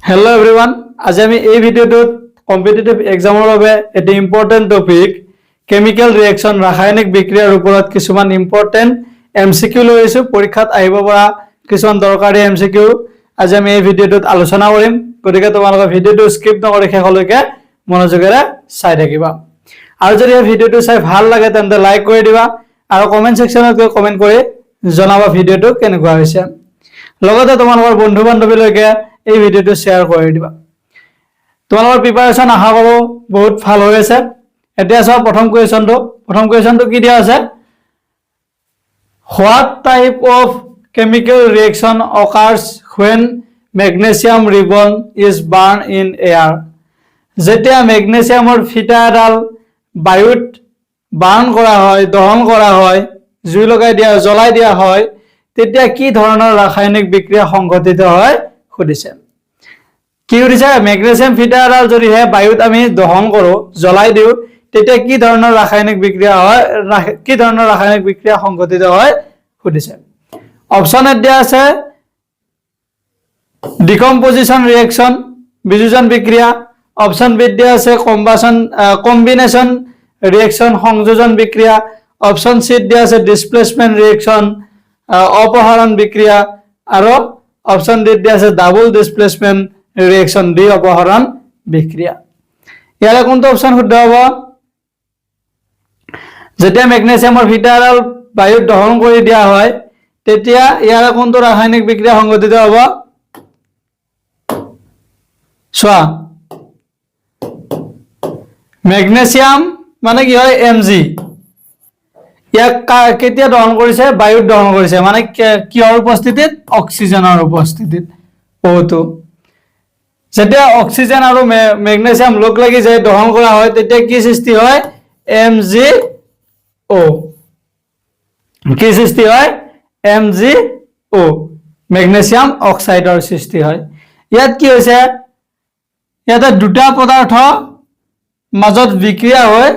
Hello everyone. আজি আমি এই ভিডিওটোত কম্পিটিটিভ এক্সামৰ বাবে এটা ইম্পৰ্টেন্ট টপিক কেমিক্যাল ৰিঅ্যাকশন ৰাসায়নিক বিক্ৰিয়াৰ ওপৰত কিছুমান ইম্পৰ্টেন্ট এমসিকিউ লৈছো পৰীক্ষাত আহিব পৰা কিছুমান দৰকাৰী এমসিকিউ আজি আমি এই ভিডিওটোত আলোচনা কৰিম গতিকে তোমালোকে ভিডিওটো স্কিপ নকৰি শেষলৈকে মনোযোগেৰে চাই থাকিবা আৰু যদি এই ভিডিওটো চাই ভাল লাগে তেন্তে লাইক কৰি দিবা আৰু কমেন্ট সেকশনত গৈ কমেন্ট কৰি জনাবা ভিডিওটো কেনেকুৱা হৈছে লগতে তোমালোকৰ বন্ধু বান্ধৱীলৈকে এই ভিডিওটো শেয়াৰ কৰি দিবা তোমালোকৰ প্ৰিপাৰেচন আশা কৰো বহুত ভাল হৈ আছে এতিয়া চাও প্ৰথম কোৱেশ্চনটো কি দিয়া আছে What type of chemical reaction occurs when magnesium ribbon is burned in air যেতিয়া ম্যাগনেসিয়ামৰ ফিটা এডাল বায়ুত বাৰ্ণ কৰা হয় দহন কৰা হয় জুই লগাই দিয়া জ্বলাই দিয়া হয় তেতিয়া কি ধৰণৰ ৰাসায়নিক বিক্ৰিয়া সংঘটিত হয় খুদিছে কি কৰিছে ম্যাগনেসিয়াম ফিটা এডাল যদি হে বায়ুত আমি দহন কৰো জ্বলাই দিও তেতিয়া কি ধৰণৰ ৰাসায়নিক বিক্ৰিয়া হয় কি ধৰণৰ ৰাসায়নিক বিক্ৰিয়া সংঘটিত হয় খুদিছে অপচন এ দিয়া আছে ডিকম্পোজিশন ৰিঅ্যাকশন বিযোজন বিক্ৰিয়া অপশন বি দিয়া আছে কম্বিনেশন ৰিঅ্যাকশন সংযোজন বিক্ৰিয়া অপশন সি দিয়া আছে ডিসপ্লেসমেন্ট ৰিঅ্যাকশন অপহৰণ বিক্ৰিয়া আৰু অপশন ডি দিয়া আছে ডাবল ডিসপ্লেসমেন্ট ৰিঅ্যাকশন ডি অপহৰণ বিক্ৰিয়া ইয়াৰ কোনটো অপশন শুদ্ধ হ'ব যেতিয়া ম্যাগনেসিয়ামৰ ফিটাডাল বায়ুত দহন কৰি দিয়া হয় তেতিয়া ইয়াৰ কোনটো ৰাসায়নিক বিক্ৰিয়া সংঘটিত হ'ব সোয়া ম্যাগনেসিয়াম মানে কি হয় Mg ইয়াক কেতিয়া দহন কৰিছে বায়ুত দহন কৰিছে মানে কিহৰ উপস্থিতিত অক্সিজেনৰ উপস্থিতিত O2 যেতিয়া অক্সিজেন আৰু ম্যাগনেসিয়াম লগ লাগি যায় দহন কৰা হয় তেতিয়া কি সৃষ্টি হয় MgO কি সৃষ্টি হয় MgO ম্যাগনেসিয়াম অক্সাইডৰ সৃষ্টি হয় ইয়াত কি হৈছে ইয়াতে দুটা পদাৰ্থ মাজত বিক্ৰিয়া হয়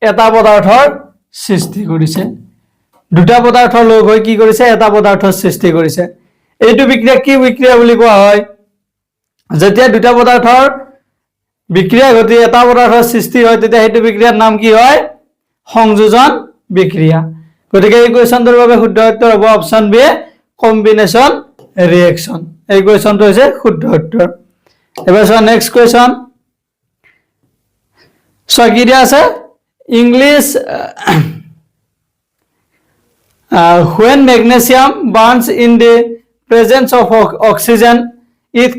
এটা পদাৰ্থৰ সৃষ্টি কৰিছে দুটা পদাৰ্থ লগ হৈ কি কৰিছে এটা পদাৰ্থৰ সৃষ্টি কৰিছে এইটো বিক্ৰিয়া কি বিক্ৰিয়া বুলি কোৱা হয় যেতিয়া দুটা পদাৰ্থৰ বিক্ৰিয়া ঘটি এটা পদাৰ্থৰ সৃষ্টি হয় তেতিয়া হেতু বিক্ৰিয়াৰ নাম কি হয় সংযোজন বিক্ৰিয়া গতিকে এই কোৱেশ্চনটোৰ বাবে শুদ্ধ উত্তৰ হ'ব অপচন বি কম্বিনেশন ৰিঅ্যাকশন এই কোৱেশ্চনটো হৈছে শুদ্ধ উত্তৰ এবাৰ চোৱা নেক্সট কোৱেশ্চন সো কি দিয়া আছে English when magnesium burns in the presence of oxygen it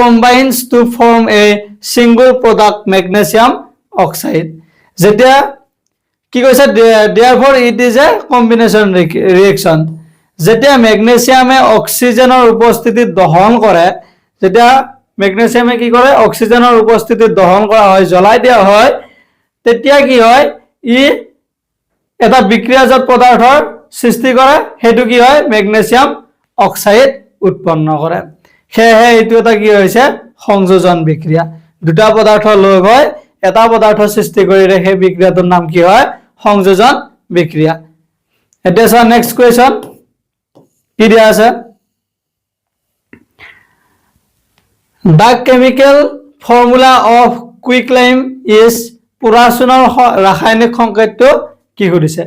combines to form a single product magnesium oxide যেতিয়া কি কৈছে therefore it is a combination reaction যেতিয়া ম্যাগনেসিয়ামে অক্সিজেনৰ উপস্থিতিত দহন কৰে যেতিয়া ম্যাগনেসিয়ামে কি কৰে অক্সিজেনৰ উপস্থিতিত দহন কৰা হয় জ্বলাই দিয়া হয় তেতিয়া কি হয় ই এটা বিক্ৰিয়াজাত পদাৰ্থৰ সৃষ্টি কৰে হেতু কি হয় ম্যাগনেসিয়াম অক্সাইড উৎপন্ন কৰে হেহে এটো এটা কি হৈছে সংযোজন বিক্ৰিয়া দুটা পদাৰ্থ লগ হয় এটা পদাৰ্থ সৃষ্টি কৰি ৰেখে বিক্ৰিয়াটোৰ নাম কি হয় সংযোজন বিক্ৰিয়া এটা নেক্সট কোৱেশ্চন কি দিয়া আছে The chemical formula of quicklime is পুৰাচনৰ ৰাসায়নিক সংকেতটো কি কৰিছে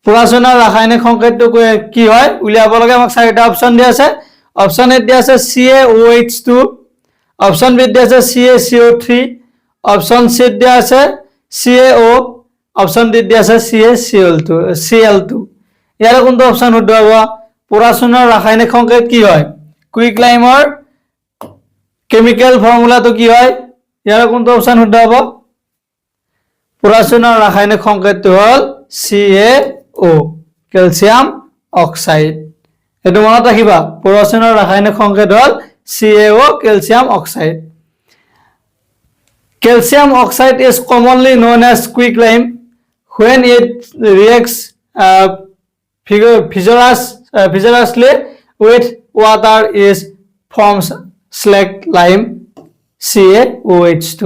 পুৰাচনৰ ৰাসায়নিক সংকেতটো কি হয় উলিয়াব লাগে আমাক চাৰিটা অপচন দিয়া আছে অপচন এ দিয়া আছে CaOH2 অপচন বি দিয়া আছে CaCO3 অপচন সি দিয়া আছে CaO অপচন ডি দিয়া আছে Cl2 ইয়াৰ কোনটো অপচন শুদ্ধ হ'ব পুৰাচনৰ ৰাসায়নিক সংকেত কি হয় কুইকলাইমৰ কেমিক্যাল ফৰ্মুলাটো কি হয় ইয়াৰ কোনটো অপচন শুদ্ধ হ'ব পুৰাচনৰ ৰাসায়নিক সংকেতটো হল CaO ক্যালসিয়াম অক্সাইড এটো মনত ৰাখিবা পুৰাচনৰ ৰাসায়নিক সংকেত হল CaO calcium oxide calcium oxide is commonly known as quicklime when it reacts vigorously with water is forms slaked lime CaOH2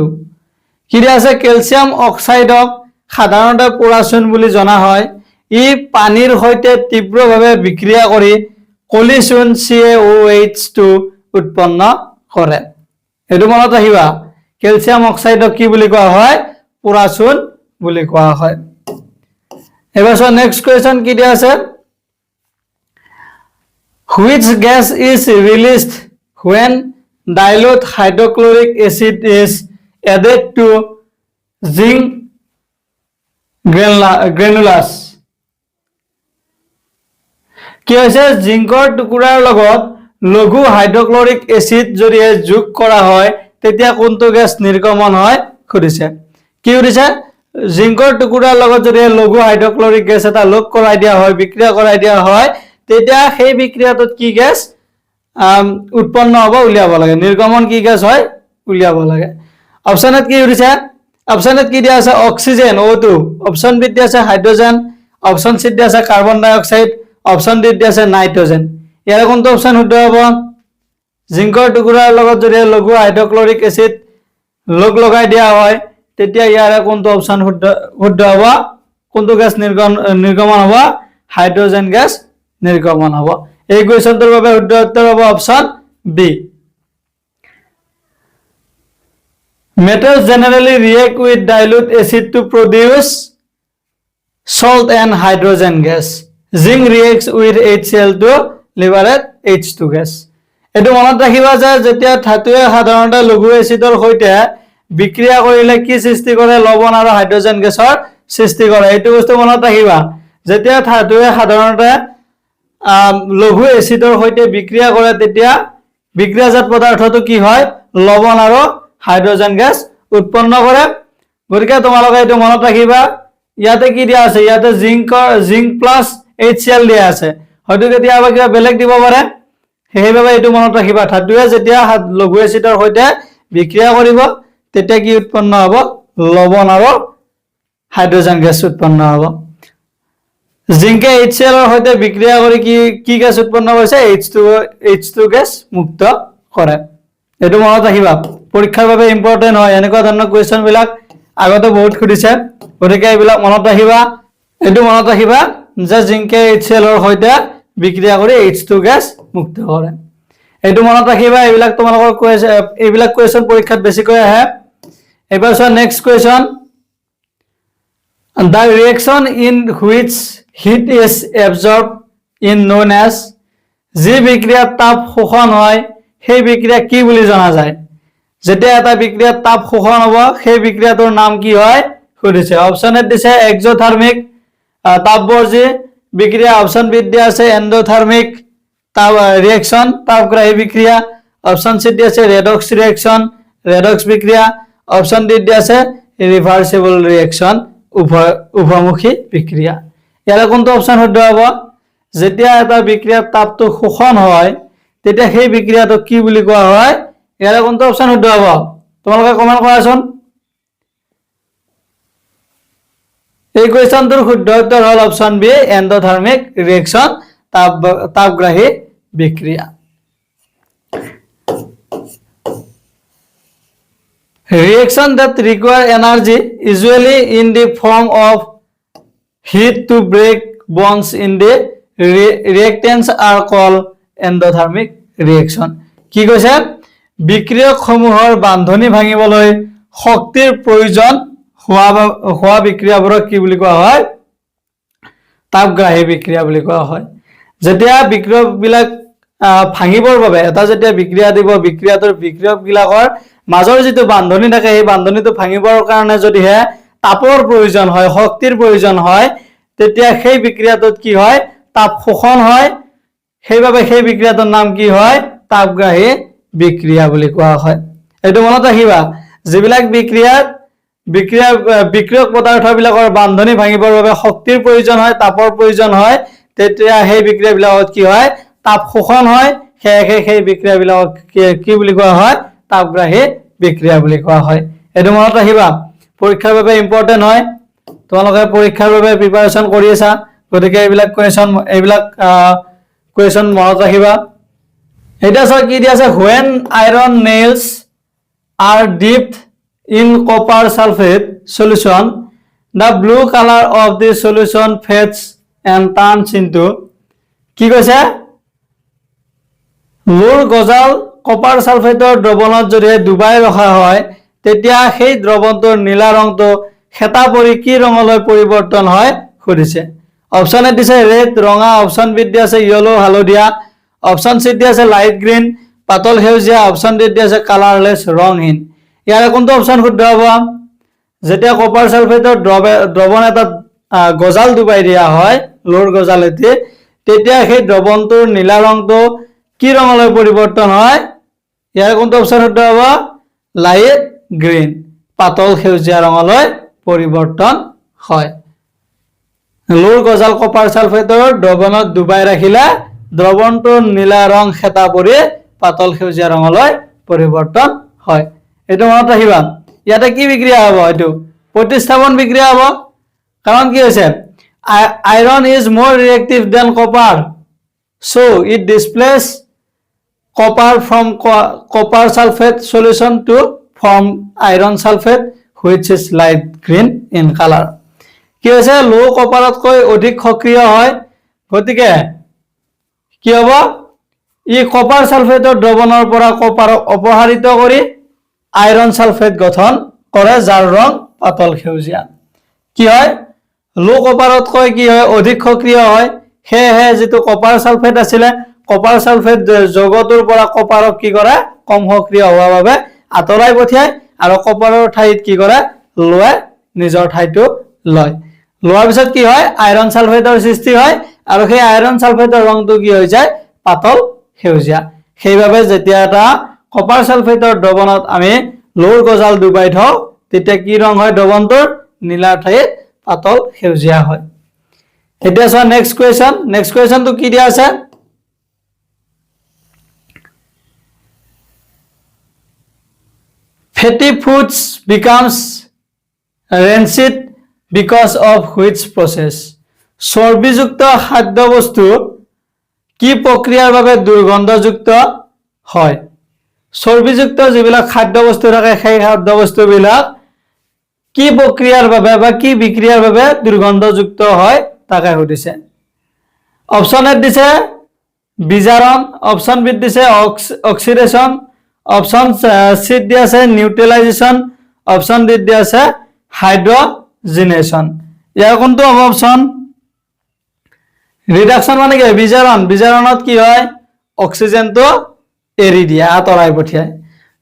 কি আছে ক্যালসিয়াম অক্সাইডক সাধাৰণতে পুৰাচন বুলি জনা হয় ই পানীৰ সৈতে তীব্ৰভাৱে বিক্ৰিয়া কৰি কলিচন CaOH2 উৎপন্ন কৰে এটো মনত ৰাখিবা ক্যালসিয়াম অক্সাইডক কি বুলি কোৱা হয় পোৰা চূণ বুলি কোৱা হয় এবাৰ নেক্সট কোৱেশ্চন কি দিয়া আছে which gas is released when dilute hydrochloric acid is added to zinc granulars কি হৈছে জিংকৰ টুকুৰাৰ লগত লঘু হাইড্ৰক্লৰিক এসিড যদি যোগ কৰা হয় তেতিয়া কোনটো গ্যাস নিৰ্গমন হয় খুদিছে কি খুদিছে জিংকৰ টুকুৰাৰ লগত যদি লঘু হাইড্ৰক্লৰিক গ্যাস এটা লগ কৰাই দিয়া হয় বিক্ৰিয়া কৰাই দিয়া হয় তেতিয়া সেই বিক্ৰিয়াটোত কি গ্যাস উৎপন্ন হ'ব উলিয়াব লাগে নিৰ্গমন কি গ্যাস হয় উলিয়াব লাগে অপচনত কি খুদিছে অপচনত কি দিয়া আছে অক্সিজেন O2 অপচন বি দিয়া আছে হাইড্ৰোজেন অপচন সি দিয়া আছে কাৰ্বন ডাই অক্সাইড অপচন ডি দিয়া আছে নাইট্ৰোজেন ইয়াৰ কোনটো অপচন শুদ্ধ হ'ব জিংকৰ টুকুৰাৰ লগত যদি লঘু হাইড্ৰক্লৰিক এসিড লগ লগাই দিয়া হয় তেতিয়া ইয়াৰ কোনটো অপচন শুদ্ধ হ'ব কোনটো গ্যাস নিৰ্গমন হ'ব হাইড্ৰোজেন গ্যাস নিৰ্গমন হ'ব এই কোৱেশ্চনটোৰ বাবে শুদ্ধ উত্তৰ হ'ব অপচন B Metals generally react with dilute acid to produce salt and hydrogen gas. Zinc reacts with HCl to liberate H2 gas. এটো মনত ৰাখিবা যে যেতিয়া ধাতুৱে সাধাৰণতে লঘু এচিডৰ সৈতে বিক্ৰিয়া কৰিলে কি সৃষ্টি কৰে লৱণ আৰু হাইড্ৰোজেন গেছৰ সৃষ্টি কৰে এইটো বস্তু মনত ৰাখিবা যেতিয়া ধাতুৱে সাধাৰণতে লঘু এচিডৰ সৈতে বিক্ৰিয়া কৰে তেতিয়া বিক্ৰিয়াজাত পদাৰ্থটো কি হয় লৱণ আৰু হাইড্ৰোজেন গ্যাস উৎপন্ন কৰে গতিকে তোমালোকে এটো মনত ৰাখিবা ইয়াতে কি দিয়া আছে ইয়াতে জিংক প্লাস HCl দিয়া আছে হয়তো কেতিয়াবা কিবা বেলেগ দিব পাৰে সেইভাবে এটো মনত ৰাখিবা ধাতুৱে যেতিয়া লঘু এচিডৰ সৈতে বিক্ৰিয়া কৰিব তেতিয়া কি উৎপন্ন হ'ব লৱণ আৰু হাইড্ৰোজেন গ্যাস উৎপন্ন হ'ব জিংকে HCl ৰ সৈতে বিক্ৰিয়া কৰি কি গ্যাস উৎপন্ন কৰিছে H2 গ্যাস মুক্ত কৰে এটো মনত ৰাখিবা পৰীক্ষাৰ বাবে ইম্পৰ্টেন্ট হয় এনেকুৱা ধৰণৰ কোৱেশ্চন বিলাক আগতে বহুত খুদিছে গতিকে এইবিলাক মনত ৰাখিবা এটো মনত ৰাখিবা যে জিংকে HCl ৰ সৈতে বিক্ৰিয়া কৰি H2 গ্যাস মুক্ত কৰে এটো মনত ৰাখিবা এইবিলাক তোমালোকৰ এইবিলাক কোৱেশ্চন পৰীক্ষাত বেছিকৈ আহে এবাৰ চোৱা next question the reaction in which heat is absorbed in known as যি বিক্ৰিয়াত তাপ শোষণ হয় সেই বিক্ৰিয়া কি বুলি জনা যায় যেতিয়া এটা বিক্ৰিয়াত তাপ শোষণ হ'ব সেই বিক্ৰিয়াটোৰ নাম কি হয় খুদিছে অপচনত দিছে এক্সোথাৰ্মিক তাপবৰ্জী বিক্রিয়া অপশন বি দিয়া আছে এন্ডোথার্মিক রিঅ্যাকশন তাপগ্রাহী বিক্রিয়া অপশন সি দিয়া আছে রেডক্স রিঅ্যাকশন রেডক্স বিক্রিয়া অপশন ডি দিয়া আছে রিভার্সিবল রিঅ্যাকশন উভমুখী বিক্রিয়া ইয়াৰ কোনটো অপশন শুদ্ধ হ'ব যেতিয়া এটা বিক্ৰিয়াৰ তাপটো শোষণ হয় তেতিয়া সেই বিক্ৰিয়াটো কি বুলি কোৱা হয় ইয়াৰ কোনটো অপশন শুদ্ধ হ'ব তোমালোকে কমেন্ট কৰাচোন এই কোৱেশ্চনটোৰ শুদ্ধ উত্তৰ হ'ল অপশন বি এন্ডোথাৰ্মিক ৰিঅ্যাকশন তাপগ্ৰাহী বিক্ৰিয়া reaction that require energy usually in the form of heat to break bonds in the reactants are called endothermic reaction কি কৈছে বিক্ৰিয়ক সমূহৰ বান্ধনী ভাঙিবলৈ শক্তিৰ প্ৰয়োজন হোৱা বিক্ৰিয়াবোৰক কি বুলি কোৱা হয় তাপগ্ৰাহী বিক্ৰিয়া বুলি কোৱা হয় যেতিয়া বিক্ৰিয়ক বিলাক ভাঙিবৰ বাবে এটা যেতিয়া বিক্ৰিয়া দিব বিক্ৰিয়াটোৰ বিক্ৰিয়ক বিলাকৰ মাজৰ যেটো বান্ধনী থাকে এই বান্ধনীটো ভাঙিবৰ কাৰণে যদি হে তাপৰ প্ৰয়োজন হয় শক্তিৰ প্ৰয়োজন হয় তেতিয়া সেই বিক্ৰিয়াটোত কি হয় তাপ শোষণ হয় সেইভাবে সেই বিক্ৰিয়াটোৰ নাম কি হয় তাপগ্ৰাহী বিক্ৰিয়া বুলি কোৱা হয় এটো মনত ৰাখিবা যিবিলাক বিক্ৰিয়ক পদাৰ্থবিলাকৰ বান্ধনী ভাঙিবৰ বাবে শক্তিৰ প্ৰয়োজন হয় তাপৰ প্ৰয়োজন হয় তেতিয়া সেই বিক্ৰিয়াবিলাকত কি হয় তাপ শোষণ হয় সেই বিক্ৰিয়াবিলাকক কি বুলি কোৱা হয় তাপগ্ৰাহী বিক্ৰিয়া বুলি কোৱা হয় এটো মনত ৰাখিবা পৰীক্ষাৰ বাবে ইম্পৰ্টেন্ট হয় তোমালোকে পৰীক্ষাৰ বাবে প্ৰিপাৰেচন কৰি আছা গতিকে এইবিলাক কোৱেশ্চন মনত ৰাখিবা এটা সব কি দিয়া আছে when iron nails are dipped in copper sulfate solution the blue color of the solution fades and turns into কি কৈছে লোৰ গজাল কপাৰ সালফেটৰ দ্ৰৱণত যদি ডুবাই ৰখা হয় তেতিয়া সেই দ্ৰৱণটোৰ নীলা ৰংটো হেতা পৰি কি ৰঙলৈ পৰিৱৰ্তন হয় সুধিছে অপচন এ দিছে ৰেড ৰঙা অপচন বি দি আছে ইয়েলো হালধীয়া অপচন সি দি আছে লাইট গ্ৰীণ পাতল সেউজীয়া অপচন ডি দি আছে কালাৰলেছ ৰংহীন ইয়াৰ কোনটো অপচন শুদ্ধ হ'ব যেতিয়া কপাৰ সালফেটৰ দ্ৰৱণ এটা গজাল ডুবাই দিয়া হয় লোৰ গজালেতি তেতিয়া সেই দ্ৰৱণটোৰ নীলা ৰংটো কি ৰঙলৈ পৰিৱৰ্তন হয় ইয়াৰ কোনটো অপচন শুদ্ধ হ'ব লাইট গ্ৰীণ পাতল সেউজীয়া ৰঙলৈ পৰিৱৰ্তন হয় লোৰ গজাল কপাৰ সালফেটৰ দ্ৰৱণত ডুবাই ৰাখিলে দ্ৰৱণটোৰ নীলা ৰং হেতা পৰি পাতল সেউজীয়া ৰঙলৈ পৰিৱৰ্তন হয় এটো মনত ৰাখিবা ইয়াতে কি বিক্ৰিয়া হ'ব এটো প্ৰতিস্থাপন বিক্ৰিয়া হ'ব কাৰণ কি হৈছে iron is more reactive than copper so it displaces copper from copper sulfate solution to form iron sulfate which is light green in color কি হৈছে লো কপাৰতকৈ অধিক সক্ৰিয় হয় গতিকে কি হ'ব ই কপাৰ সালফেটৰ দ্ৰৱণৰ পৰা কপাৰক অপসাৰিত কৰি আইৰন সালফেট গঠন কৰে যাৰ ৰং পাতল সেউজীয়া কি হয় লো কপাৰতকৈ কি হয় অধিক সক্ৰিয় হয় হেহে যেটো কপাৰ সালফেট আছিল কপাৰ সালফেট যৌগটোৰ পৰা কপাৰক কি কৰে কম সক্ৰিয় হোৱাৰ বাবে আতৰাই পঠিয়ায় আৰু কপাৰৰ ঠাইত কি কৰে লোৱে নিজৰ ঠাইটো লয় লোৱাৰ পিছত কি হয় আইৰন সালফেটৰ সৃষ্টি হয় আৰু সেই আইৰন সালফেটৰ ৰংটো কি হৈ যায় পাতল সেউজীয়া সেইভাবে যেতিয়া এটা কপাৰ সালফেটৰ দ্ৰৱণত আমি লোৰ গজাল ডুবাই থওঁ তেতিয়া কি ৰং হয় দ্ৰৱণটোৰ নীলা ঠাইত পাতল সেউজীয়া হয় এতিয়া চোৱা নেক্সট কোৱেশ্চন তো কি দিয়া আছে fatty foods becomes rancid because of which process চৰ্বিযুক্ত খাদ্য বস্তু কি প্ৰক্ৰিয়াৰ বাবে দুৰ্গন্ধযুক্ত হয় চৰ্বিযুক্ত যিবিলাক খাদ্য বস্তু থাকে সেই খাদ্য বস্তুবিলাক কি প্ৰক্ৰিয়াৰ বাবে বা কি বিক্ৰিয়াৰ বাবে দুৰ্গন্ধযুক্ত হয় তাকে সুধিছে অপচন এ দিছে বিজাৰণ অপচন বি দিছে অক্সিডেশন অপচন সি দি আছে নিউট্ৰেলাইজেশন অপচন ডি দি আছে হাইড্ৰজেনেশন ইয়াৰ কোনটো হ'ব অপচন ৰিডাকশন মানে কি বিজাৰণত কি হয় অক্সিজেনটো এৰি দিয়া আতৰাই পঠিয়ায়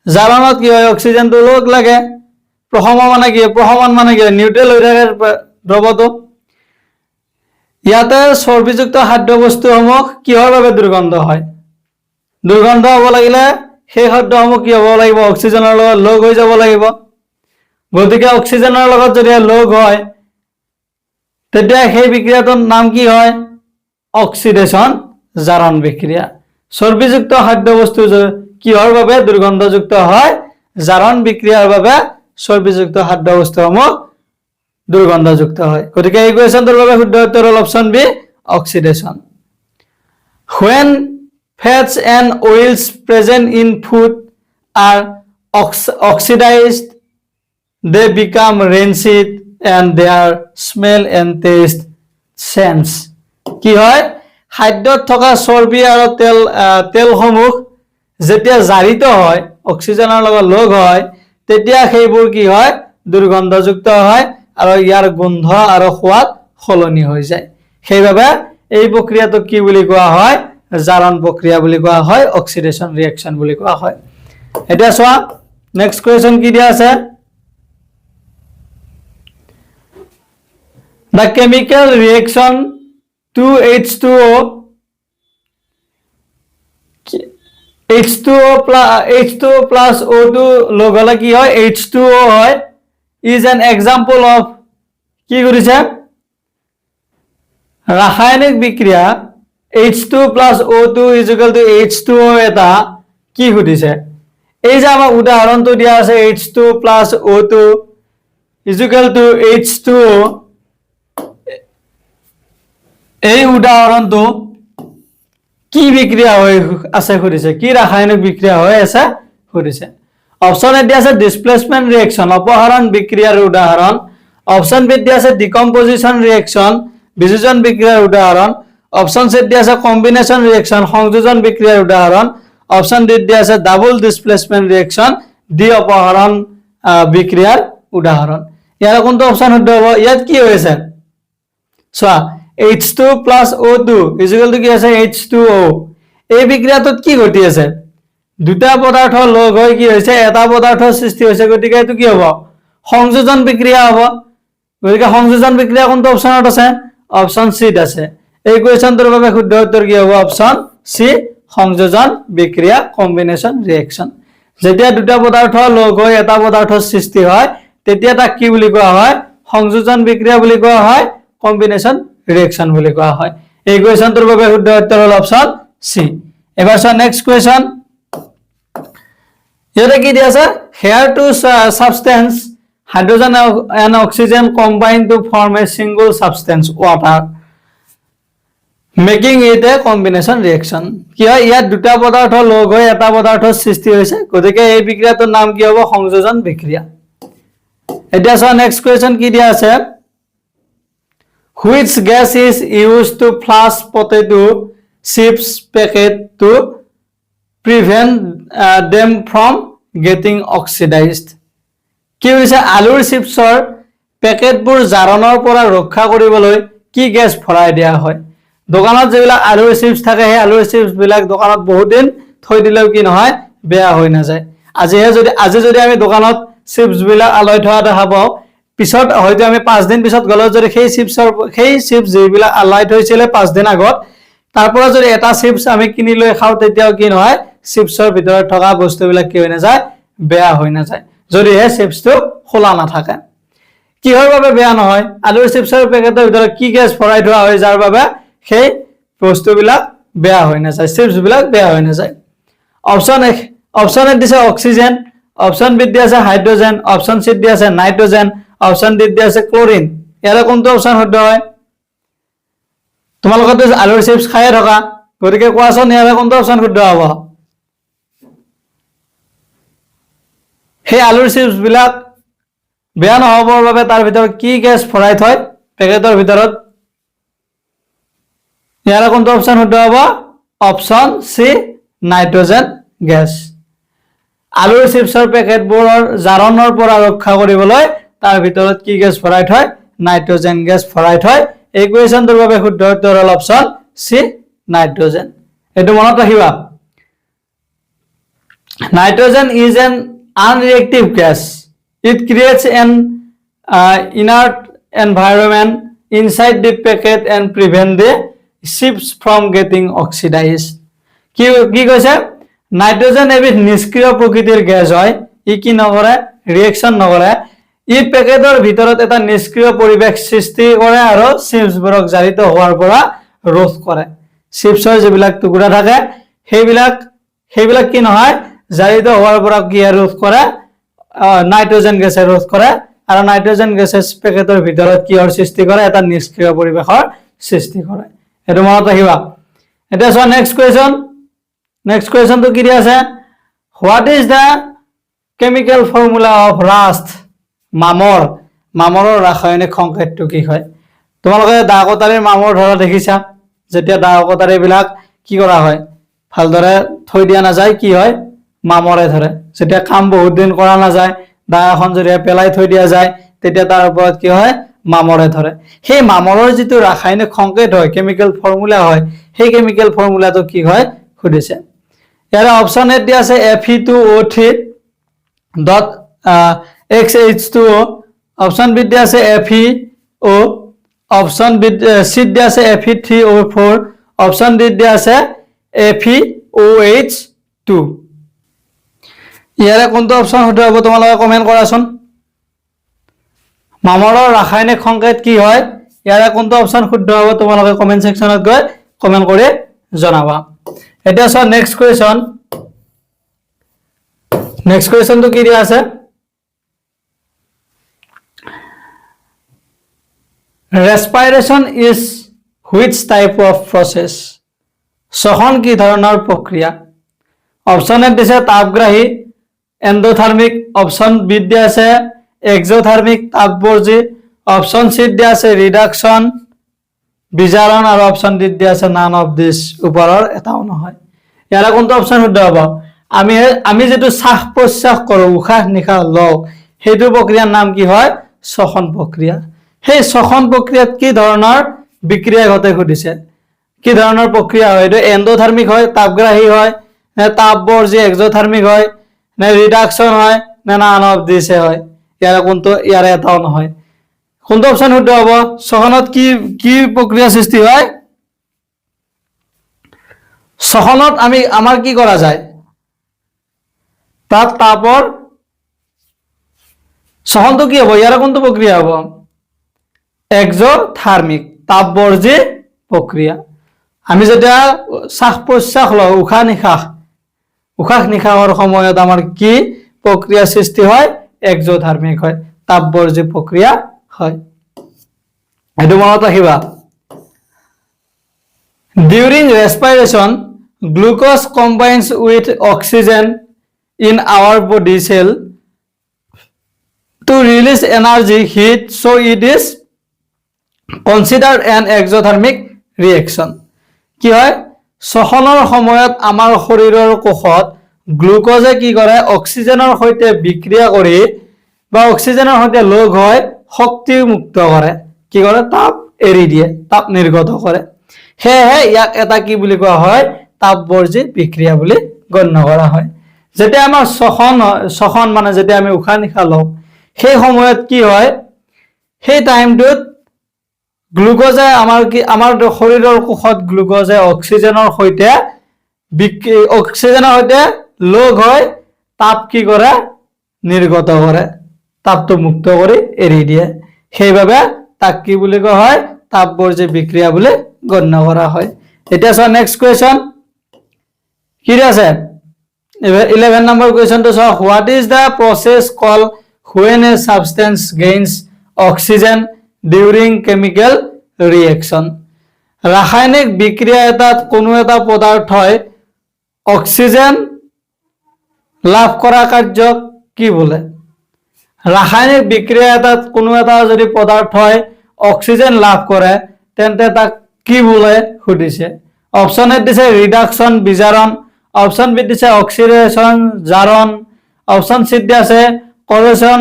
জাৰণত কি হয় অক্সিজেনটো লগ লাগে প্ৰহমন মানে কি নিউট্ৰেল হৈ থাকে দ্ৰৱটো ইয়াতে চৰ্বিযুক্ত খাদ্য বস্তুসমূহ কিহৰ বাবে দুৰ্গন্ধ হয় দুৰ্গন্ধ হ'ব লাগিলে সেই খাদ্যসমূহ কি হ'ব লাগিব অক্সিজেনৰ লগত লগ হৈ যাব লাগিব গতিকে অক্সিজেনৰ লগত যদি লগ হয় তেতিয়া সেই বিক্ৰিয়াটোৰ নাম কি হয় অক্সিডেশন জাৰণ বিক্ৰিয়া চৰ্বিযুক্ত খাদ্য বস্তু কিহৰ বাবে দুৰ্গন্ধযুক্ত হয় জাৰণ বিক্ৰিয়াৰ বাবে চৰ্বিযুক্ত খাদ্য বস্তুসমূহ দুৰ্গন্ধযুক্ত হয় গতিকে এই কোৱেশ্চনটোৰ বাবে শুদ্ধ উত্তৰ হ'ল অপচন B oxidation when fats and oils present in food are oxidized they become rancid and their smell and taste change কি হয় খাদ্যত থকা চৰ্বি আৰু তেলসমূহ যেতিয়া জাৰিত হয় অক্সিজেনৰ লগত লগ হয় তেতিয়া সেইবোৰ কি হয় দুৰ্গন্ধযুক্ত হয় আৰু ইয়াৰ গোন্ধ আৰু সোৱাদ সলনি হৈ যায় সেইভাবে এই প্ৰক্ৰিয়াটো কি বুলি কোৱা হয় জাৰণ প্ৰক্ৰিয়া বুলি কোৱা হয় অক্সিডেশন ৰিঅ্যাকশন বুলি কোৱা হয় এটা চোৱা নেক্সট কোৱেশ্চন কি দিয়া আছে the chemical reaction 2H2O H2O plus O2 লগ হলে কি হয় H2O হয় is an example of কি কৰিছে ৰাসায়নিক বিক্ৰিয়া H2 plus O2 is equal to H2O এটা কি সুধিছে এই যে আমাৰ উদাহৰণটো দিয়া আছে H2 plus O2 is equal to H2O এই উদাহৰণটো কি বিক্ৰিয়া হৈ আছে সুধিছে কি ৰাসায়নিক বিক্ৰিয়া হৈ আছে সুধিছে অপচন এ দিয়া আছে ডিসপ্লেসমেন্ট ৰিঅ্যাকশন অপহৰণ বিক্ৰিয়াৰ উদাহৰণ অপচন বি দিয়া আছে ডিকম্পোজিশন ৰিঅ্যাকশন বিযোজন বিক্ৰিয়াৰ উদাহৰণ অপচন সি দিয়া আছে কম্বিনেশন ৰিঅ্যাকশন সংযোজন বিক্ৰিয়াৰ উদাহৰণ অপশন ডি দিয়া আছে ডাবল ডিসপ্লেসমেন্ট ৰিঅ্যাকশন ডি অপহৰণ বিক্ৰিয়াৰ উদাহৰণ ইয়াৰ কোনটো অপশন শুদ্ধ হ'ব ইয়াত কি হৈছে চোৱা H2 plus O2 is equal to কি আছে H2O এই বিক্রিয়াটোত কি ঘটি আছে দুটা পদাৰ্থ লগ হৈ কি হৈছে এটা পদাৰ্থৰ সৃষ্টি হৈছে গতিকে এটো কি হ'ব সংযোজন বিক্রিয়া হ'ব গতিকে সংযোজন বিক্রিয়া কোনটো অপশনত আছে অপশন সি ত আছে এই কোৱেশ্চনটোৰ বাবে শুদ্ধ উত্তৰ কি হ'ব অপশন সি সংযোজন বিক্ৰিয়া কম্বিনেশন ৰিঅ্যাকশন যেতিয়া দুটা পদাৰ্থ লগ হৈ এটা পদাৰ্থৰ সৃষ্টি হয় তেতিয়া তাক কি বুলি কোৱা হয় সংযোজন বিক্ৰিয়া বুলি কোৱা হয় কম্বিনেশন ৰিঅ্যাকশন বুলি কোৱা হয় এই কোৱেশ্চনটোৰ বাবে শুদ্ধ উত্তৰ হ'ল অপশন সি এবাৰ চোৱা নেক্সট কোৱেশ্চন ইয়াতে কি দিয়া আছে here two substance hydrogen and oxygen combine to form a single substance water making it a combination reaction কি হয় ইয়াত দুটা পদাৰ্থ লগ হৈ এটা পদাৰ্থৰ সৃষ্টি হৈছে গতিকে এই বিক্ৰিয়াটোৰ নাম কি হ'ব সংযোজন বিক্ৰিয়া এতিয়া চোৱা নেক্সট কোৱেশ্চন কি দিয়া আছে which gas is used to flush potato chips packet to prevent them from getting oxidized কি হৈছে আলুৰ চিপছৰ পেকেটবোৰ জাৰণৰ পৰা ৰক্ষা কৰিবলৈ কি গ্যাস ভৰাই দিয়া হয় দোকানত যেবিলাক আলুৰ চিপছ থাকে হে আলুৰ চিপছ বিলাক দোকানত বহুত দিন থৈ দিলেও কি নহয় বেয়া হৈ নাযায় আজি যদি আমি দোকানত চিপছ বিলাক আলাই থোৱা দেখা পাওঁ পিছত হয়তো আমি 5 দিন পিছত গলো যদি সেই চিপছ যেবিলাক আলাই থৈছিলে 5 দিন আগত তাৰ পৰা যদি এটা চিপছ আমি কিনি লৈ খাও তেতিয়াও কি নহয় চিপছৰ ভিতৰত থকা বস্তুবিলাক কি হৈ নাযায় বেয়া হৈ নাযায় যদি এই চিপছটো খোলা না থাকে কিহৰ বাবে বেয়া নহয় আলুৰ চিপছৰ পেকেটৰ ভিতৰত কি গ্যাস ভৰাই থোৱা হয় যাৰ বাবে সেই বস্তুবিলাক বেয়া হৈ নাযায় চিপছ বিলাক বেয়া হৈ নাযায় অপশন এ দিছে অক্সিজেন অপশন বি দি আছে হাইড্ৰোজেন অপশন সি দি আছে নাইট্ৰোজেন অপশন ডি দি আছে ক্লোৰিন ইয়াৰ কোনটো অপশন শুদ্ধ হয় তোমালোকে আলুৰ চিপছ খাই থকা গতিকে কোৱাচোন ইয়াৰ কোনটো অপশন শুদ্ধ হ'ব হে আলুৰ চিপছ বিলাক বেয়া নহবৰ বাবে তাৰ ভিতৰত কি গ্যাস ভৰাই থয় পেকেটৰ ভিতৰত ইয়াৰ কোনটো অপশন শুদ্ধ হ'ব অপশন সি নাইট্ৰোজেন গ্যাস আলুৰ চিপছৰ পেকেটবোৰৰ জাৰণৰ পৰা ৰক্ষা কৰিবলৈ তাৰ ভিতৰত কি গ্যাস ভৰাই থয় নাইট্ৰোজেন গ্যাস ভৰাই থয় এই কোৱেশ্চনটোৰ বাবে শুদ্ধ উত্তৰ হ'ল অপশন সি নাইট্ৰোজেন এটো মনত ৰাখিবা nitrogen is an unreactive gas it creates an inert environment inside the packet and prevent the chips from getting oxidized কি কৈছে নাইট্ৰোজেন এবিধ নিষ্ক্ৰিয় প্ৰকৃতিৰ গ্যাস হয় ই কি নকৰে ৰিঅ্যাকশন নকৰে ই পেকেটৰ ভিতৰত এটা নিষ্ক্ৰিয় পৰিৱেশ সৃষ্টি কৰে আৰু চিপছবোৰক জাৰিত হোৱাৰ পৰা ৰোধ কৰে চিপছৰ যিবিলাক টুকুৰা থাকে সেইবিলাক কি নহয় জাৰিত হোৱাৰ পৰা কি ৰোধ কৰে নাইট্ৰোজেন গেছে ৰোধ কৰে আৰু নাইট্ৰোজেন গেছে পেকেটৰ ভিতৰত কিহৰ সৃষ্টি কৰে এটা নিষ্ক্ৰিয় পৰিৱেশৰ সৃষ্টি কৰে এটো মনত ৰাখিবা এটা সো নেক্সট কোৱেশ্চন তো কি দিয়া আছে what is the chemical formula of ৰাষ্ট মামৰৰ ৰাসায়নিক সংকেতটো কি হয় তোমালোকে দা কটাৰীৰ মামৰ ধৰা দেখিছা যেতিয়া দা কটাৰীবিলাক কি কৰা হয় ভালদৰে থৈ দিয়া নাযায় কি হয় মামৰে ধৰে যেতিয়া কাম বহুত দিন কৰা নাযায় দা এখন যদি পেলাই থৈ দিয়া যায় তেতিয়া তাৰ ওপৰত কি হয় মামৰে ধৰে সেই মামৰৰ যেটো ৰাসায়নিক সংকেত হয় কেমিক্যাল ফৰ্মুলা হয় সেই কেমিক্যাল ফৰ্মুলাটো কি হয় খুদিছে ইয়াৰ অপশন এ দিয়া আছে Fe2O3.XH2O অপশন বি দিয়া আছে FeO অপশন বি সি দিয়া আছে Fe3O4 অপশন ডি দিয়া আছে FeOH2 ইয়াৰে কোনটো অপশন শুদ্ধ হ'ব তোমালোকে কমেন্ট কৰাচোন মামৰৰ ৰাসায়নিক সংকেত কি হয় ইয়াৰে কোনটো অপশন শুদ্ধ হ'ব তোমালোকে কমেন্ট সেকশনত গৈ কমেন্ট কৰি জনাবা এটা সো নেক্সট কোৱেশ্চন তো কি দিয়া আছে respiration is which type of process শ্বসন কি ধৰণৰ প্ৰক্ৰিয়া অপশন এ দিছে তাপগ্ৰাহী এন্ডোথাৰ্মিক অপশন বি দিয়া আছে এক্সোথাৰ্মিক তাপবৰ্জী অপশন সি দিয়া আছে ৰিডাকশন বিজাৰণ আৰু অপশন ডি দিয়া আছে নান অফ দিস ওপৰৰ এটাও নহয় ইয়াৰ কোনটো অপচন শুদ্ধ হ'ব আমি যেটো শ্বাস প্ৰশ্বাস কৰো উশাহ নিশাহ লওঁ সেইটো প্ৰক্ৰিয়াৰ নাম কি হয় শ্বসন প্ৰক্ৰিয়া সেই শ্বসন প্ৰক্ৰিয়াত কি ধৰণৰ বিক্ৰিয়া ঘটে সুধিছে কি ধৰণৰ প্ৰক্ৰিয়া হয় এটো এন্ডোথাৰ্মিক হয় তাপগ্ৰাহী হয় নে তাপবৰ্জী এক্সোথাৰ্মিক হয় নে ৰিডাকশন হয় না নান অফ দিস হয় ইয়াৰ কোনটো ইয়াৰ এটাও নহয় কোনটো অপচন শুদ্ধ হ'ব শ্বসনত কি প্ৰক্ৰিয়া সৃষ্টি হয় শ্বসনত আমাৰ কি কৰা যায় তাপ তাপৰ শ্বসনটো কি হ'ব ইয়াৰ কোনটো প্ৰক্ৰিয়া হ'ব এক্সোথাৰ্মিক তাপবৰ্জী প্ৰক্ৰিয়া আমি যেতিয়া শ্বাস প্ৰশ্বাস লওঁ উশাহ নিশাহৰ সময়ত আমাৰ কি প্ৰক্ৰিয়া সৃষ্টি হয় এক্সোথাৰ্মিক হয় তাপবৰ্জী প্ৰক্ৰিয়া হয় এটো মনত ৰাখিবা during respiration glucose combines with oxygen in our body cell to release energy heat so it is considered an exothermic reaction কি হয় শ্বসনৰ সময়ত আমাৰ শৰীৰৰ কোষত গ্লুকোজে কি কৰে অক্সিজেনৰ সৈতে বিক্ৰিয়া কৰি বা অক্সিজেনৰ সৈতে লগ হৈ শক্তি মুক্ত কৰে কি কৰে তাপ এৰি দিয়ে তাপ নিৰ্গত কৰে হেহে ইয়াক এটা কি বুলি কোৱা হয় তাপবৰ্জী বিক্ৰিয়া বুলি গণ্য কৰা হয় যেতিয়া আমাৰ শ্বসন মানে যেতিয়া আমি উশাহ নিশাহ লওঁ সেই সময়ত কি হয় সেই টাইমটোত গ্লুকোজে আমাৰ শৰীৰৰ কোষত গ্লুকোজে অক্সিজেনৰ সৈতে লগ হৈ তাপ কি কৰে নিৰ্গত কৰে তাপটো মুক্ত কৰি এৰি দিয়ে সেইভাবে তাক কি বুলি কোৱা হয় তাপবৰ্জী বিক্ৰিয়া বুলি গণ্য কৰা হয় এটা সো নেক্সট কোৱেশ্চন কি আছে 11 নম্বৰ কোৱেশ্চনটো so what is the process called when a substance gains oxygen during chemical reaction ৰাসায়নিক বিক্ৰিয়া এটাত কোনো এটা পদাৰ্থই অক্সিজেন লাভ কৰা কাৰ্যক কি বোলে ৰাসায়নিক বিক্ৰিয়া এটাত কোনো এটা যদি পদাৰ্থই অক্সিজেন লাভ কৰে তেন্তে তাক কি বোলে সুধিছে অপচন এ দিছে ৰিডাকশন বিজাৰণ অপচন বি দিছে অক্সিডেশন জাৰণ অপচন সি আছে কৰেশন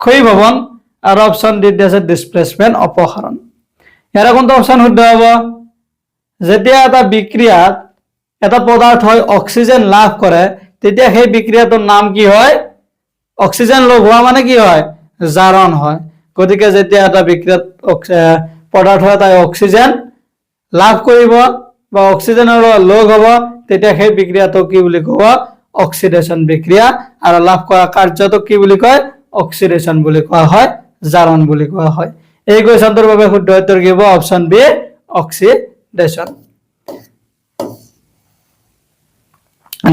ক্ষয়ভৱন আৰু অপচন ডি আছে ডিসপ্লেসমেন্ট অপসাৰণ ইয়াৰ কোনটো অপচন শুদ্ধ হ'ব যেতিয়া এটা বিক্ৰিয়াত এটা পদাৰ্থই অক্সিজেন লাভ কৰে তেতিয়া সেই বিক্ৰিয়াটোৰ নাম কি হয় অক্সিজেন লগ হোৱা মানে কি হয় জাৰণ হয় গতিকে যেতিয়া এটা বিক্ৰিয়াত পদাৰ্থ এটাই অক্সিজেন লাভ কৰিব বা অক্সিজেনৰ লগ হ'ব তেতিয়া সেই বিক্ৰিয়াটো কি বুলি কোৱা অক্সিডেশন বিক্ৰিয়া আৰ লাভ কৰা কাৰ্যটো কি বুলি কয় অক্সিডেশন বুলি কোৱা হয় জাৰণ বুলি কোৱা হয় এই কোৱেশ্চনটোৰ বাবে শুদ্ধ উত্তৰ কি হ'ব অপচন B oxidation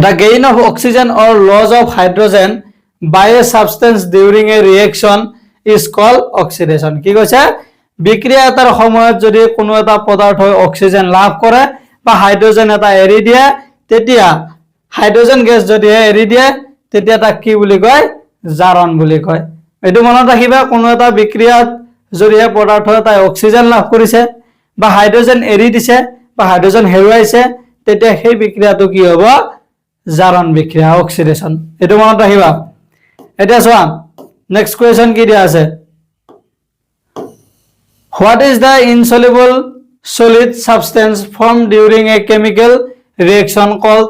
The gain of oxygen or loss of hydrogen by a substance during a reaction is called oxidation কি কৈছে বিক্রিয়া এটাৰ সময়ত যদি কোনো এটা পদাৰ্থই অক্সিজেন লাভ কৰে বা হাইড্ৰোজেন এটা এৰি দিয়ে তেতিয়া হাইড্ৰোজেন গ্যাস যদি এৰি দিয়ে তেতিয়া তাক কি বুলি কয় জাৰণ বুলি কয় এটো মনত ৰাখিবা কোনো এটা বিক্ৰিয়াত যদি পদাৰ্থ এটা অক্সিজেন লাভ কৰিছে বা হাইড্ৰোজেন এৰি দিছে বা হাইড্ৰোজেন হেৰুৱাইছে তেতিয়া সেই বিক্ৰিয়াটো কি হ'ব জাৰণ বিক্ৰিয়া অক্সিডেশন এটো মনত ৰাখিবা এটা চোৱা নেক্সট কোৱেশ্চন কি দিয়া আছে What is the insoluble solid substance formed during a chemical reaction called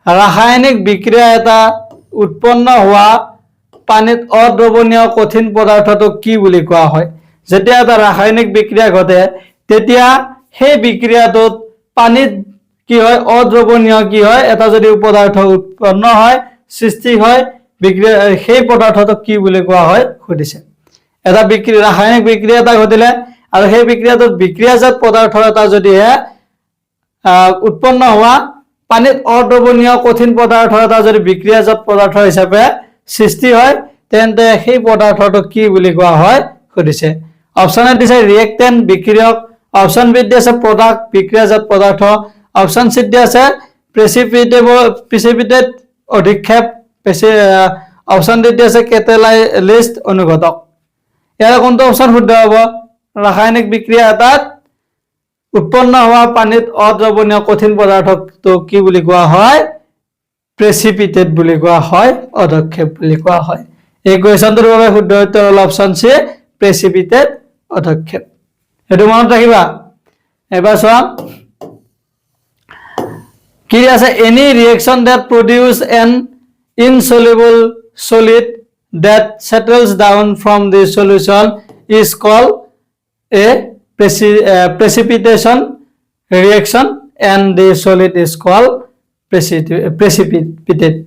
রাসায়নিক বিক্রিয়া এটা উৎপন্ন হোৱা পানীত অদ্ৰৱণীয় কঠিন পদাৰ্থটো কি বুলি কোৱা হয় যেতিয়া এটা ৰাসায়নিক বিক্ৰিয়া ঘটে তেতিয়া সেই বিক্ৰিয়াটোত পানীত কি হয় অদ্ৰৱণীয় কি হয় এটা যদি পদাৰ্থ উৎপন্ন হয় সৃষ্টি হয় বিক্ৰিয়া সেই পদাৰ্থটো কি বুলি কোৱা হয় সুধিছে এটা বিক্ৰিয়া ৰাসায়নিক বিক্ৰিয়া এটা ঘটিলে আৰু সেই বিক্ৰিয়াটোত বিক্ৰিয়াজাত পদাৰ্থ এটা যদি উৎপন্ন হোৱা পানীত অদ্ৰৱণীয় কঠিন পদাৰ্থ এটা যদি বিক্ৰিয়াজাত পদাৰ্থ হিচাপে সৃষ্টি হয় তেন্তে সেই পদাৰ্থটো কি বুলি কোৱা হয় সুধিছে অপচন এ দিছে ৰিয়েক্টেন্ট বিক্ৰিয়ক অপচন বি দিছে প্ৰডাক্ট বিক্ৰিয়াজাত পদাৰ্থ অপচন সি দিছে প্ৰেসিপিটেট অধিক্ষেপ অপচন ডি দিছে কেটালাইজড অনুঘটক ইয়াৰ কোনটো অপচন শুদ্ধ হ'ব ৰাসায়নিক বিক্ৰিয়া এটাত উৎপন্ন হোৱা পানীত অদ্ৰৱণীয় কঠিন পদাৰ্থক কি বুলি কোৱা হয় প্ৰেচিপিটেট বুলি কোৱা হয় অধক্ষেপ বুলি কোৱা হয় এই কোৱেশ্চনটোৰ বাবে শুদ্ধ উত্তৰ হ'ল অপচন সি প্ৰেচিপিটেট অধক্ষেপ এটো মনত ৰাখিবা এবাৰ চোৱা কি আছে any reaction that produce an insoluble solid that settles down from the solution is called a precipitation reaction and the solid is called precipitate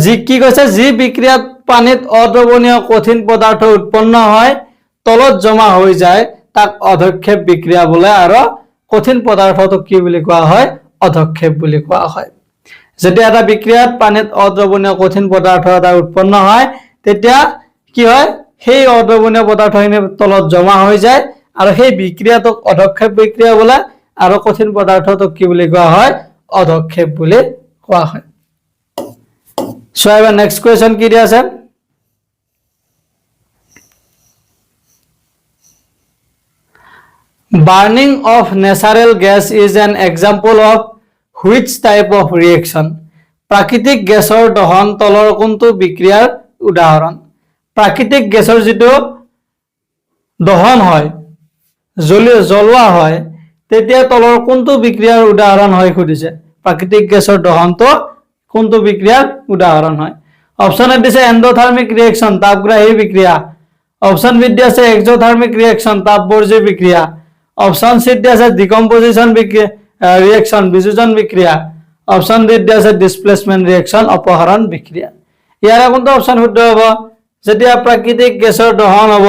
যি কি কৈছে যি বিক্রিয়াত পানীত অদ্ৰৱণীয় কঠিন পদাৰ্থ উৎপন্ন হয় তলত জমা হৈ যায় তাক অধক্ষেপ বিক্ৰিয়া বোলে আৰু কঠিন পদাৰ্থটো কি বুলি কোৱা হয় অধক্ষেপ বুলি কোৱা হয় যেতিয়া এটা বিক্ৰিয়াত পানীত অদ্ৰৱণীয় কঠিন পদাৰ্থ এটা উৎপন্ন হয় তেতিয়া কি হয় সেই অদ্ৰৱণীয় পদাৰ্থখিনি তলত জমা হৈ যায় আৰু সেই বিক্ৰিয়াটোক অধক্ষেপ বিক্ৰিয়া বোলে আৰু কঠিন পদাৰ্থটোক কি বুলি কোৱা হয় অধক্ষেপ বুলি কোৱা হয় সো এবাৰ নেক্সট কোৱেশ্চন কি দিয়া আছে Burning of natural gas is an example of which type of reaction? প্ৰাকৃতিক গেছৰ দহন তলৰ কোনটো বিক্ৰিয়াৰ উদাহৰণ প্ৰাকৃতিক গেছৰ যেটো দহন হয় জ্বলোৱা হয় তেতিয়া তলৰ কোনটো বিক্ৰিয়াৰ উদাহৰণ হয় খুদিছে প্ৰাকৃতিক গেছৰ দহনটো কোনটো বিক্ৰিয়াৰ উদাহৰণ হয় অপচন এ দিছে এন্ডোথার্মিক রিঅ্যাকশন তাপগ্রাহী বিক্রিয়া অপশন বি দিছে এক্সোথার্মিক রিঅ্যাকশন তাপবর্জ্য বিক্রিয়া অপশন সি দিছে ডিকম্পোজিশন রিঅ্যাকশন বিযোজন বিক্রিয়া অপশন ডি দিছে ডিসপ্লেসমেন্ট রিঅ্যাকশন অপহরণ বিক্রিয়া ইয়াৰ কোনটো অপশন শুদ্ধ হ'ব যেতিয়া প্ৰাকৃতিক গেছৰ দহন হ'ব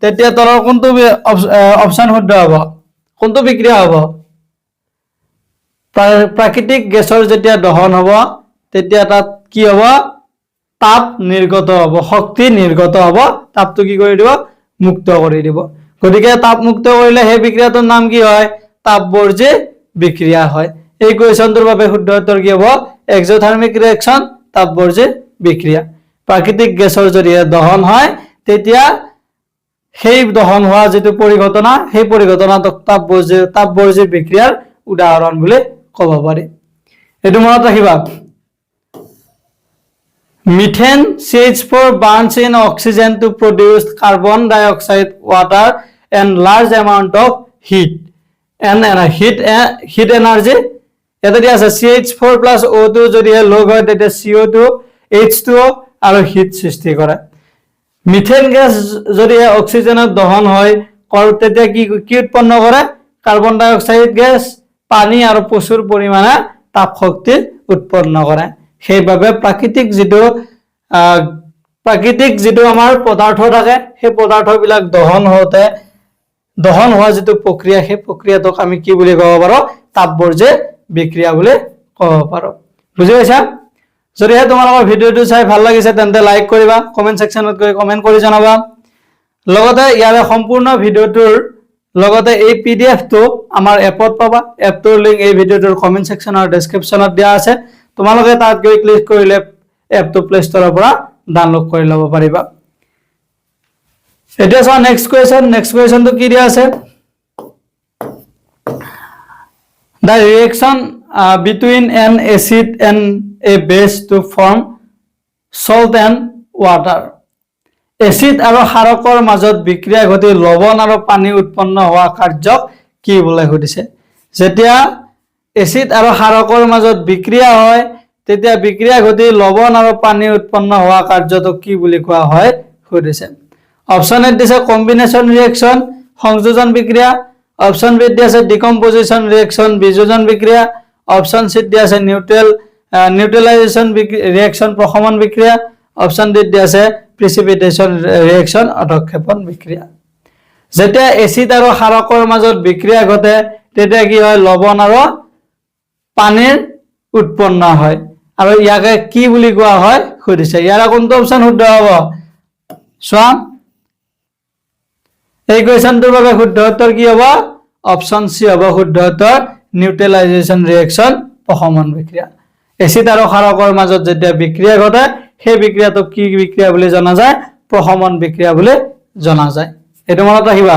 তেতিয়া তলৰ কোনটো অপশন শুদ্ধ হ'ব কোনটো বিক্ৰিয়া হ'ব প্ৰাকৃতিক গেছৰ যেতিয়া দহন হ'ব তেতিয়া তাত কি হ'ব তাপ নিৰ্গত হ'ব শক্তি নিৰ্গত হ'ব তাপটো কি কৰি দিব মুক্ত কৰি দিব গতিকে তাপ মুক্ত কৰিলে সেই বিক্ৰিয়াটোৰ নাম কি হয় তাপবৰ্জ্য বিক্ৰিয়া হয় এই কোৱেশ্চনটোৰ বাবে শুদ্ধ উত্তৰ কি হ'ব এক্সোথাৰ্মিক ৰিঅ্যাকশন তাপবৰ্জ্য বিক্ৰিয়া প্ৰাকৃতিক গেছৰ যদি দহন হয় তেতিয়া সেই দহন হোৱা যেটো পৰিঘটনা সেই পৰিঘটনাটোক তাপবৰ্জ্য বিক্ৰিয়াৰ উদাহৰণ বুলি ক'ব পাৰি এটো মনত ৰাখিবা Methane CH4 burns in oxygen to produce carbon dioxide, water, and large amount of heat. And heat energy. এটা দিয়া আছে CH4 plus O2 যদি লগ হয় তেতিয়া CO2 H2O আৰু হিট সৃষ্টি কৰে মিথেন গ্যাস যদি অক্সিজেনৰ দহন হয় তেতিয়া কি উৎপন্ন কৰে কাৰ্বন ডাই অক্সাইড গ্যাস পানী আৰু প্ৰচুৰ পৰিমাণে তাপ শক্তি উৎপন্ন কৰে সেইভাবে প্ৰাকৃতিক যেটো আমাৰ পদাৰ্থ থাকে সেই পদাৰ্থবিলাক দহন হোৱা যেটো প্ৰক্ৰিয়া সেই প্ৰক্ৰিয়াটোক আমি কি বুলি ক'ব পাৰো তাপবৰ্জ্য বিক্ৰিয়া বুলি ক'ব পাৰো বুজি পাইছা যদি তোমালোকৰ ভিডিওটো চাই ভাল লাগিছে তেন্তে লাইক কৰিবা কমেন্ট সেকশনত গৈ কমেন্ট কৰি জনাবা লগতে ইয়াৰ সম্পূৰ্ণ ভিডিওটোৰ লগতে এই পিডিএফ টো আমাৰ এপত পাবা এপটোৰ লিংক এই ভিডিওটোৰ কমেন্ট সেকশন আৰু ডেসক্ৰিপচনত দিয়া আছে তোমালোকে তাত গৈ ক্লিক কৰিলে এপটো প্লে ষ্টৰৰ পৰা ডাউনলোড কৰি ল'ব পাৰিবা এটা আছে নেক্সট কোৱেশ্চন তো কি দিয়া আছে the reaction between an acid and a base to form salt and water acid আৰু ক্ষাৰকৰ মাজত বিক্ৰিয়া ঘটি লৱণ আৰু পানী উৎপন্ন হোৱা কাৰ্যক কি বোলে সুধিছে যেতিয়া এসিড আৰু ক্ষাৰকৰ মাজত বিক্ৰিয়া হয় তেতিয়া বিক্ৰিয়া ঘটি লৱণ আৰু পানী উৎপন্ন হোৱা কাৰ্যটোক কি বুলি কোৱা হয় সুধিছে অপচন এ দিছে কম্বিনেশন ৰিঅ্যাকশন সংযোজন বিক্ৰিয়া অপশন বি দিছে ডিকম্পোজিশন ৰিঅ্যাকশন বিযোজন বিক্ৰিয়া অপশন সি দিছে নিউট্ৰেলাইজেশন ৰিঅ্যাকশন প্ৰশমন বিক্ৰিয়া অপশন ডি দিছে প্ৰেচিপিটেশন ৰিঅ্যাকশন অধক্ষেপণ বিক্ৰিয়া যেতিয়া এসিড আৰু ক্ষাৰকৰ মাজত বিক্ৰিয়া ঘটে তেতিয়া কি হয় লৱণ আৰু পানীৰ উৎপন্ন হয় আৰু ইয়াকে কি বুলি কোৱা হয় সুধিছে ইয়াৰ কোনটো অপশন শুদ্ধ হ'ব চোৱা এই কোৱেশ্চনটোৰ বাবে শুদ্ধ উত্তৰ কি হ'ব অপশন সি হ'ব শুদ্ধ উত্তৰ নিউট্ৰেলাইজেশন ৰিঅ্যাকশন প্ৰশমন বিক্ৰিয়া এসিড আৰু ক্ষাৰকৰ মাজত যেতিয়া বিক্ৰিয়া ঘটে সেই বিক্ৰিয়াটোক কি বিক্ৰিয়া বুলি জনা যায় প্ৰশমন বিক্ৰিয়া বুলি জনা যায় এটো মনত ৰাখিবা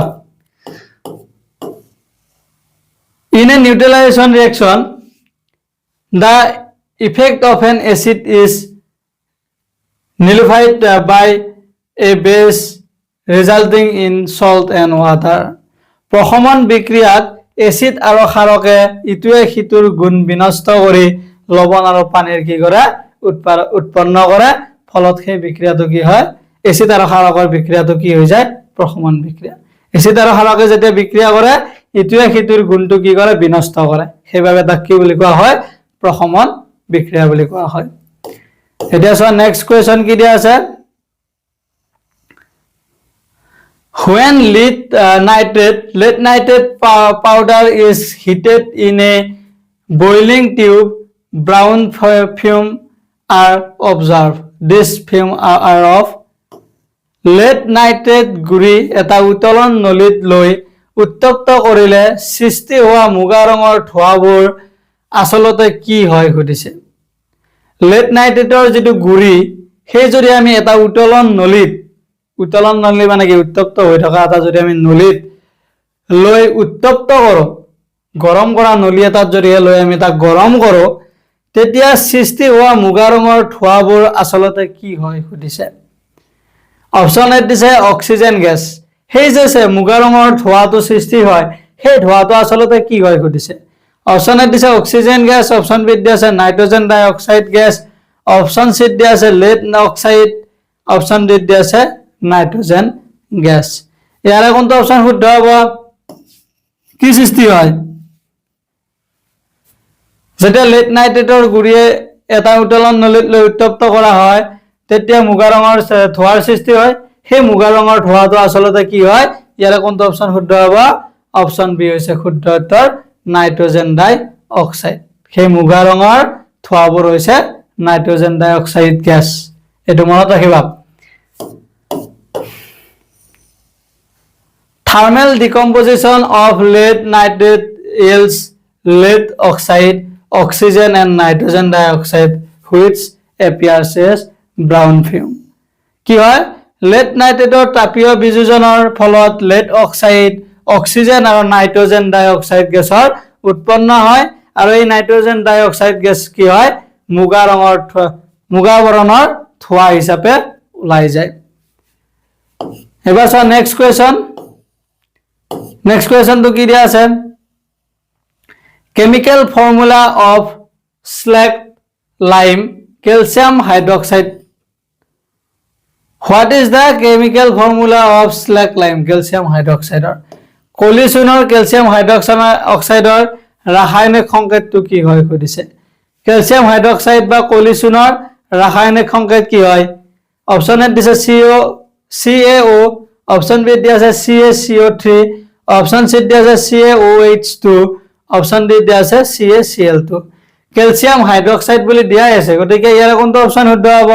In a neutralization reaction, the effect of an acid is nullified by a base resulting in salt and water. প্ৰশমন বিক্ৰিয়াত এচিড আৰু ক্ষাৰকে ইটোৱে সিটোৰ গুণ বিনষ্ট কৰি লৱণ আৰু পানীৰ কি কৰে উৎপন্ন কৰে ফলত সেই বিক্ৰিয়াটো কি হয় এচিড আৰু ক্ষাৰকৰ বিক্ৰিয়াটো কি হৈ যায় প্ৰশমন বিক্ৰিয়া এচিড আৰু ক্ষাৰকে যেতিয়া বিক্ৰিয়া কৰে ইটোৱে সিটোৰ গুণটো কি কৰে বিনষ্ট কৰে সেইবাবে তাক কি বুলি কোৱা হয় প্ৰশমন বিক্ৰিয়া বুলি কোৱা হয় এতিয়া চোৱা নেক্সট কোৱেশ্চন কি দিয়া আছে When lead nitrate powder is heated in a boiling tube, brown fume are observed. This fume are of lead nitrate গুৰি এটা উতলন নলীত লৈ উত্তপ্ত কৰিলে সৃষ্টি হোৱা মুগা ৰঙৰ ধোঁৱাবোৰ আসলতে কি হয় সুধিছে lead nitrateৰ যেটো গুৰি সেই যদি আমি এটা উতলন নলী মানে কি উত্তপ্ত হৈ থকা এটা যদি আমি নলীত লৈ উত্তপ্ত কৰো গৰম কৰা নলী এটা যদি লৈ আমি তাক গৰম কৰো তেতিয়া সৃষ্টি হোৱা মুগা ৰঙৰ ধোঁৱাবোৰ আসলতে কি হয় সুধিছে অপচন এ দিছে অক্সিজেন গেছ সেই যে মুগা ৰঙৰ ধোঁৱাটো সৃষ্টি হয় সেই ধোঁৱাটো আসলতে কি হয় সুধিছে অপচন এ দিছে অক্সিজেন গেছ অপচন বি দিছে নাইট্ৰজেন ডাই অক্সাইড গেছ অপচন সি দিছে lead অক্সাইড অপচন ডি দিছে নাইট্রোজেন গ্যাস ইয়ারে কোনটো অপশন শুদ্ধ হ'ব কি সৃষ্টি হয় যেটা lead নাইট্ৰেটৰ গুৰিয়ে এটা উতলন নলীত লৈ উত্তপ্ত কৰা হয় তেতিয়া মুগা ৰঙৰ ধোঁৱাৰ সৃষ্টি হয় সেই মুগা ৰঙৰ ধোঁৱাটো আসলতে কি হয় ইয়াৰে কোনটো অপশন শুদ্ধ হ'ব অপশন বি হৈছে শুদ্ধ উত্তৰ নাইট্ৰোজেন ডাই অক্সাইড সেই মুগা ৰঙৰ ধোঁৱাবোৰ হৈছে নাইট্ৰোজেন ডাই অক্সাইড গ্যাস এটো মনত ৰাখিবা Thermal decomposition of lead nitrate yields lead oxide, oxygen and nitrogen dioxide which appears as brown fume. কি হয় lead nitrateৰ তাপীয় বিযোজনৰ ফলত lead oxide, oxygen আৰু nitrogen dioxide গেছৰ উৎপন্ন হয় আৰু এই nitrogen dioxide গেছ কি হয় মুগা বৰণৰ ধোঁৱা হিচাপে ওলাই যায় এবাৰ চোৱা next question Next question to কি দিয়া আছে Chemical formula of slag lime calcium hydroxide What is the chemical formula of slag lime calcium hydroxide কলিচুনৰ calcium hydroxide ৰাসায়নিক সংকেতটো কি হয় সুধিছে calcium hydroxide বা কলিচুনৰ ৰাসায়নিক সংকেত কি হয় অপচন এ দিছে CaO অপচন বি দিছে CaCO3 অপশন সি দিছে CaOH2 অপশন ডি দিছে CaCl2 ক্যালসিয়াম হাইড্রোক্সাইড বুলি দিয়া আছে গতিকে ইয়াৰ কোনটো অপশন শুদ্ধ হ'ব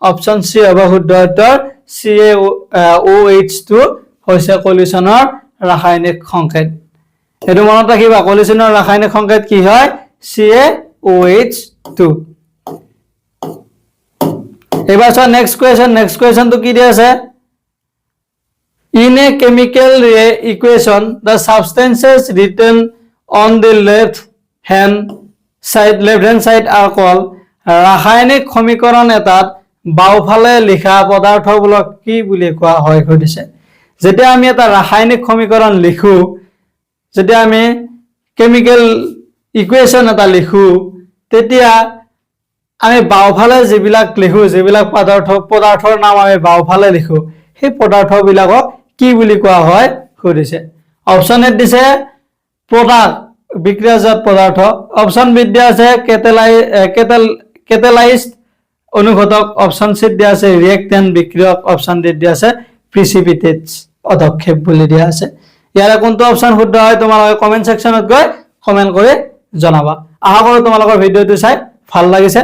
অপশন সি হ'ব শুদ্ধ উত্তৰ CaOH2 হৈছে কলিচনৰ ৰাসায়নিক সংকেত এটো মনত ৰাখিবা কলিচনৰ ৰাসায়নিক সংকেত কি হয় CaOH2 এবাৰ চোৱা নেক্সট কোৱেশ্চন তো কি দিয়া আছে In a chemical equation, the substances written on the left hand side are called ৰাসায়নিক সমীকৰণ এটাত বাওফালে লিখা পদাৰ্থবোৰক কি বুলি কোৱা হয় সুধিছে যেতিয়া আমি এটা ৰাসায়নিক সমীকৰণ লিখো যেতিয়া আমি কেমিক্যাল ইকুৱেচন এটা লিখো তেতিয়া আমি বাওফালে যিবিলাক লিখো যিবিলাক পদাৰ্থৰ নাম আমি বাওফালে লিখো সেই পদাৰ্থবিলাকক কি বুলি কোৱা হয় সুধিছে অপচন এ দিছে প্ৰডাক্ট বিক্ৰিয়াজাত পদাৰ্থ অপচন বি দিয়া আছে কেটালাইজড অনুঘটক অপচন সি দিয়া আছে ৰিয়েক্টেন্ট বিক্ৰিয়ক অপচন ডি দিয়া আছে প্ৰিসিপিটেটস পদক্ষেপ বুলি দিয়া আছে ইয়াৰে কোনটো অপচন শুদ্ধ হয় তোমালোকে কমেন্ট সেকশনত গৈ কমেন্ট কৰি জনাবা আশা কৰো তোমালোকৰ ভিডিওটো চাই ভাল লাগিছে